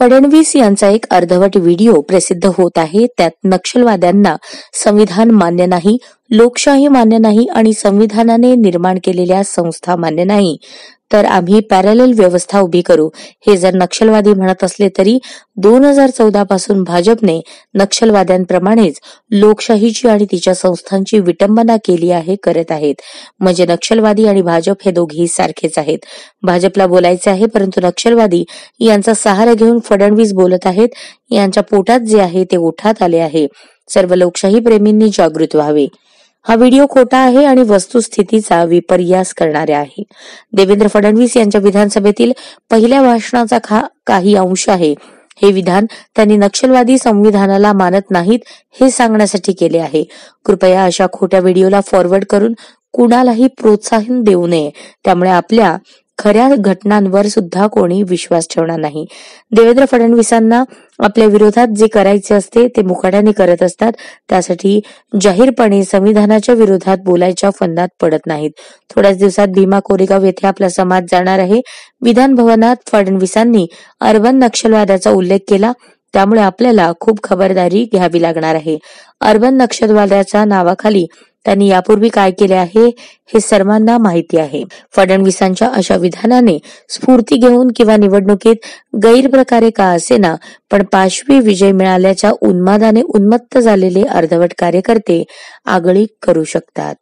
फडणवीस यांचा एक अर्धवट व्हिडिओ प्रसिद्ध होत आहे. त्यात नक्षलवाद्यांना संविधान मान्य नाही, लोकशाही मान्य नाही आणि संविधानाने निर्माण केलेल्या संस्था मान्य नाही, तर आम्ही पॅरलल व्यवस्था उभी करू, हे जर नक्षलवादी म्हणत असले तरी 2014 पासून भाजपने नक्षलवाद्यांप्रमाणेच लोकशाहीची आणि तिच्या संस्थांची विटंबना केली आहे, करत आहेत. म्हणजे नक्षलवादी आणि भाजप हे दोघेही सारखेच आहेत. भाजपला बोलायचे आहे, परंतु नक्षलवादी यांचा सहारा घेऊन फडणवीस बोलत आहेत. यांच्या पोटात जे आहे ते ओठात आले आहे. सर्व लोकशाही प्रेमींनी जागृत व्हावे. हा व्हिडिओ खोटा आहे आणि वस्तुस्थितीचा विपर्यास करणारा आहे. देवेंद्र फडणवीस यांच्या विधानसभेतील पहिल्या भाषणाचा काही अंश आहे. हे विधान त्यांनी नक्षलवादी संविधानाला मानत नाहीत हे सांगण्यासाठी केले आहे. कृपया अशा खोट्या व्हिडिओला फॉरवर्ड करून कुणालाही प्रोत्साहन देऊ नये. त्यामुळे आपल्या खऱ्या घटनांवर सुद्धा कोणी विश्वास ठेवणार नाही. देवेंद्र फडणवीसांना आपल्या विरोधात जे करायचे असते ते मुकाट्याने करत असतात. त्यासाठी जाहीरपणे संविधानाच्या विरोधात बोलायच्या फंदात पडत नाहीत. थोड्याच दिवसात भीमा कोरेगाव येथे आपला समाज जाणार आहे. विधान भवनात फडणवीसांनी अर्बन नक्षलवादाचा उल्लेख केला. त्यामुळे आपल्याला खूप खबरदारी घ्यावी लागणार आहे. अर्बन नक्षलवादाच्या नावाखाली त्यांनी यापूर्वी काय केले आहे हे सर्वांना माहिती आहे. फडणवीसांच्या अशा विधानाने स्फूर्ती घेऊन किंवा निवडणुकीत गैरप्रकारे का असेना पण पाशवी विजय मिळाल्याच्या उन्मादाने उन्मत्त झालेले अर्धवट कार्यकर्ते आगळीक करू शकतात.